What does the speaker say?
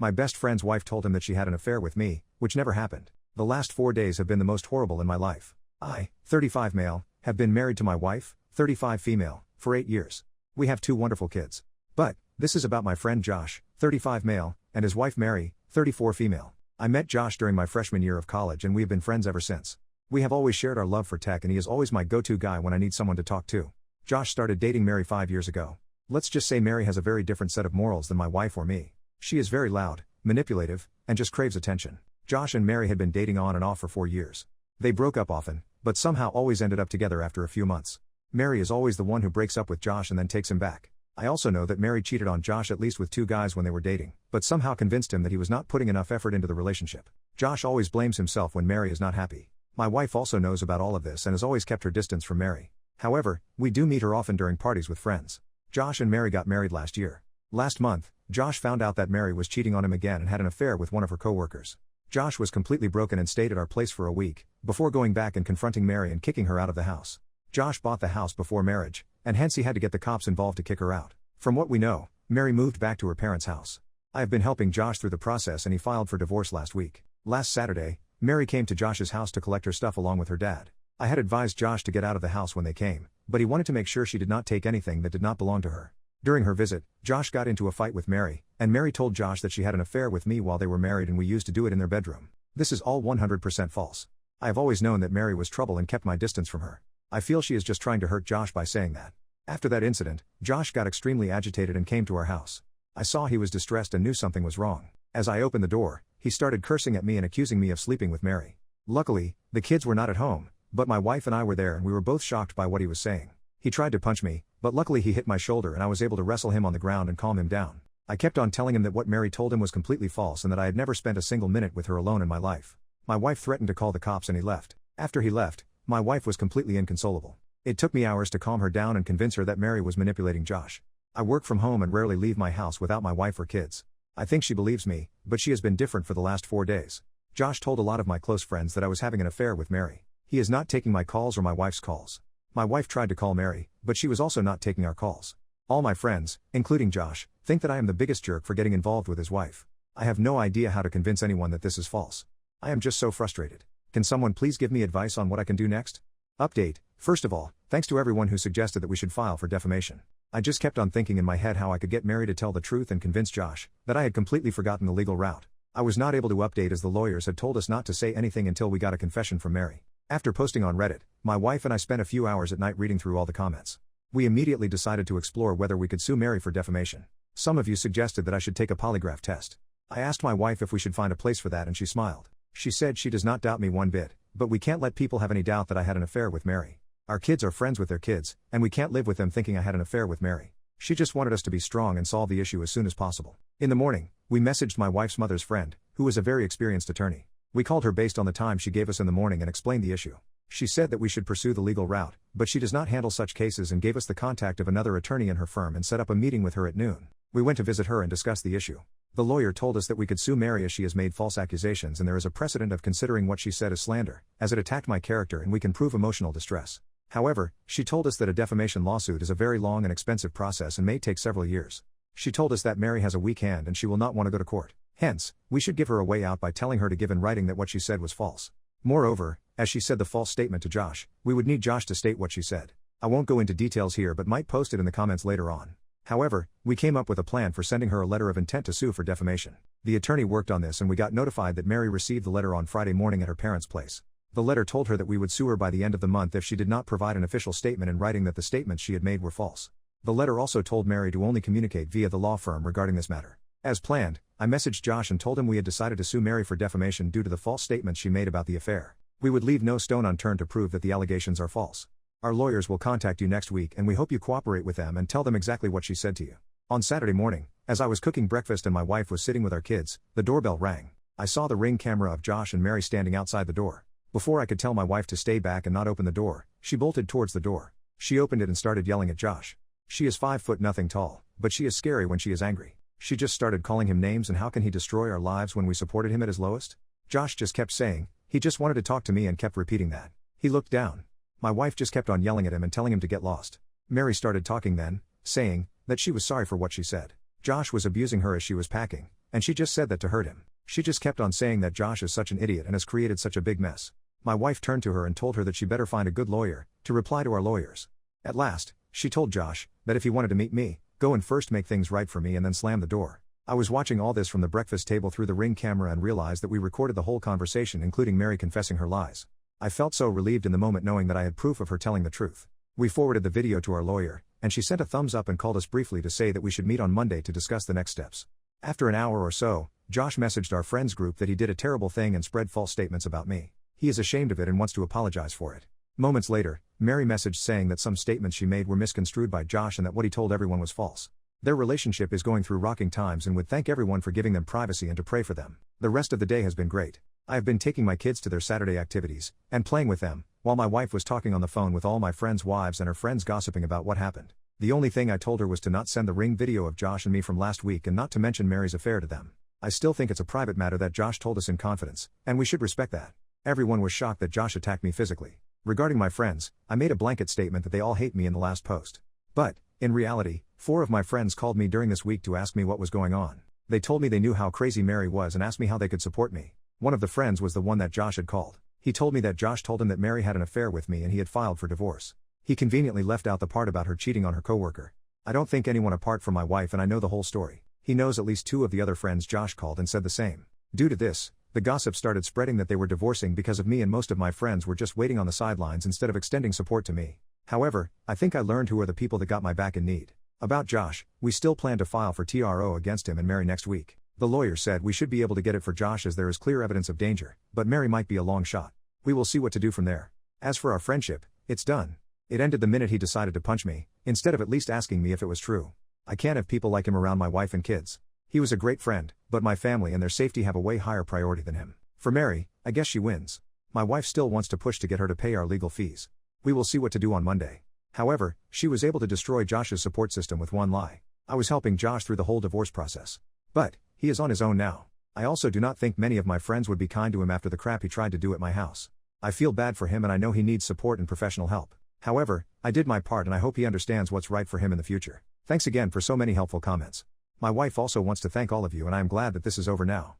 My best friend's wife told him that she had an affair with me, which never happened. The last 4 days have been the most horrible in my life. I, 35 male, have been married to my wife, 35 female, for 8 years. We have 2 wonderful kids. But, this is about my friend Josh, 35 male, and his wife Mary, 34 female. I met Josh during my freshman year of college and we have been friends ever since. We have always shared our love for tech and he is always my go-to guy when I need someone to talk to. Josh started dating Mary 5 years ago. Let's just say Mary has a very different set of morals than my wife or me. She is very loud, manipulative, and just craves attention. Josh and Mary had been dating on and off for 4 years. They broke up often, but somehow always ended up together after a few months. Mary is always the one who breaks up with Josh and then takes him back. I also know that Mary cheated on Josh at least with 2 guys when they were dating, but somehow convinced him that he was not putting enough effort into the relationship. Josh always blames himself when Mary is not happy. My wife also knows about all of this and has always kept her distance from Mary. However, we do meet her often during parties with friends. Josh and Mary got married last year. Last month, Josh found out that Mary was cheating on him again and had an affair with one of her co-workers. Josh was completely broken and stayed at our place for a week, before going back and confronting Mary and kicking her out of the house. Josh bought the house before marriage, and hence he had to get the cops involved to kick her out. From what we know, Mary moved back to her parents' house. I have been helping Josh through the process and he filed for divorce last week. Last Saturday, Mary came to Josh's house to collect her stuff along with her dad. I had advised Josh to get out of the house when they came, but he wanted to make sure she did not take anything that did not belong to her. During her visit, Josh got into a fight with Mary, and Mary told Josh that she had an affair with me while they were married and we used to do it in their bedroom. This is all 100% false. I have always known that Mary was trouble and kept my distance from her. I feel she is just trying to hurt Josh by saying that. After that incident, Josh got extremely agitated and came to our house. I saw he was distressed and knew something was wrong. As I opened the door, he started cursing at me and accusing me of sleeping with Mary. Luckily, the kids were not at home, but my wife and I were there and we were both shocked by what he was saying. He tried to punch me, but luckily he hit my shoulder and I was able to wrestle him on the ground and calm him down. I kept on telling him that what Mary told him was completely false and that I had never spent a single minute with her alone in my life. My wife threatened to call the cops and he left. After he left, my wife was completely inconsolable. It took me hours to calm her down and convince her that Mary was manipulating Josh. I work from home and rarely leave my house without my wife or kids. I think she believes me, but she has been different for the last 4 days. Josh told a lot of my close friends that I was having an affair with Mary. He is not taking my calls or my wife's calls. My wife tried to call Mary, but she was also not taking our calls. All my friends, including Josh, think that I am the biggest jerk for getting involved with his wife. I have no idea how to convince anyone that this is false. I am just so frustrated. Can someone please give me advice on what I can do next? Update. First of all, thanks to everyone who suggested that we should file for defamation. I just kept on thinking in my head how I could get Mary to tell the truth and convince Josh that I had completely forgotten the legal route. I was not able to update as the lawyers had told us not to say anything until we got a confession from Mary. After posting on Reddit, my wife and I spent a few hours at night reading through all the comments. We immediately decided to explore whether we could sue Mary for defamation. Some of you suggested that I should take a polygraph test. I asked my wife if we should find a place for that and she smiled. She said she does not doubt me one bit, but we can't let people have any doubt that I had an affair with Mary. Our kids are friends with their kids, and we can't live with them thinking I had an affair with Mary. She just wanted us to be strong and solve the issue as soon as possible. In the morning, we messaged my wife's mother's friend, who is a very experienced attorney. We called her based on the time she gave us in the morning and explained the issue. She said that we should pursue the legal route, but she does not handle such cases and gave us the contact of another attorney in her firm and set up a meeting with her at noon. We went to visit her and discuss the issue. The lawyer told us that we could sue Mary as she has made false accusations and there is a precedent of considering what she said as slander, as it attacked my character and we can prove emotional distress. However, she told us that a defamation lawsuit is a very long and expensive process and may take several years. She told us that Mary has a weak hand and she will not want to go to court. Hence, we should give her a way out by telling her to give in writing that what she said was false. Moreover, as she said the false statement to Josh, we would need Josh to state what she said. I won't go into details here but might post it in the comments later on. However, we came up with a plan for sending her a letter of intent to sue for defamation. The attorney worked on this and we got notified that Mary received the letter on Friday morning at her parents' place. The letter told her that we would sue her by the end of the month if she did not provide an official statement in writing that the statements she had made were false. The letter also told Mary to only communicate via the law firm regarding this matter. As planned, I messaged Josh and told him we had decided to sue Mary for defamation due to the false statements she made about the affair. We would leave no stone unturned to prove that the allegations are false. Our lawyers will contact you next week and we hope you cooperate with them and tell them exactly what she said to you. On Saturday morning, as I was cooking breakfast and my wife was sitting with our kids, the doorbell rang. I saw the Ring camera of Josh and Mary standing outside the door. Before I could tell my wife to stay back and not open the door, she bolted towards the door. She opened it and started yelling at Josh. She is 5'0" tall, but she is scary when she is angry. She just started calling him names and how can he destroy our lives when we supported him at his lowest? Josh just kept saying, he just wanted to talk to me and kept repeating that. He looked down. My wife just kept on yelling at him and telling him to get lost. Mary started talking then, saying that she was sorry for what she said. Josh was abusing her as she was packing, and she just said that to hurt him. She just kept on saying that Josh is such an idiot and has created such a big mess. My wife turned to her and told her that she better find a good lawyer to reply to our lawyers. At last, she told Josh that if he wanted to meet me, go and first make things right for me and then slam the door. I was watching all this from the breakfast table through the Ring camera and realized that we recorded the whole conversation, including Mary confessing her lies. I felt so relieved in the moment knowing that I had proof of her telling the truth. We forwarded the video to our lawyer, and she sent a thumbs up and called us briefly to say that we should meet on Monday to discuss the next steps. After an hour or so, Josh messaged our friends group that he did a terrible thing and spread false statements about me. He is ashamed of it and wants to apologize for it. Moments later, Mary messaged saying that some statements she made were misconstrued by Josh and that what he told everyone was false. Their relationship is going through rocking times and would thank everyone for giving them privacy and to pray for them. The rest of the day has been great. I have been taking my kids to their Saturday activities and playing with them, while my wife was talking on the phone with all my friends' wives and her friends gossiping about what happened. The only thing I told her was to not send the Ring video of Josh and me from last week and not to mention Mary's affair to them. I still think it's a private matter that Josh told us in confidence, and we should respect that. Everyone was shocked that Josh attacked me physically. Regarding my friends, I made a blanket statement that they all hate me in the last post. But, in reality, 4 of my friends called me during this week to ask me what was going on. They told me they knew how crazy Mary was and asked me how they could support me. One of the friends was the one that Josh had called. He told me that Josh told him that Mary had an affair with me and he had filed for divorce. He conveniently left out the part about her cheating on her coworker. I don't think anyone apart from my wife and I know the whole story. He knows at least 2 of the other friends Josh called and said the same. Due to this, the gossip started spreading that they were divorcing because of me and most of my friends were just waiting on the sidelines instead of extending support to me. However, I think I learned who are the people that got my back in need. About Josh, we still plan to file for TRO against him and Mary next week. The lawyer said we should be able to get it for Josh as there is clear evidence of danger, but Mary might be a long shot. We will see what to do from there. As for our friendship, it's done. It ended the minute he decided to punch me, instead of at least asking me if it was true. I can't have people like him around my wife and kids. He was a great friend, but my family and their safety have a way higher priority than him. For Mary, I guess she wins. My wife still wants to push to get her to pay our legal fees. We will see what to do on Monday. However, she was able to destroy Josh's support system with one lie. I was helping Josh through the whole divorce process. But, he is on his own now. I also do not think many of my friends would be kind to him after the crap he tried to do at my house. I feel bad for him and I know he needs support and professional help. However, I did my part and I hope he understands what's right for him in the future. Thanks again for so many helpful comments. My wife also wants to thank all of you and I am glad that this is over now.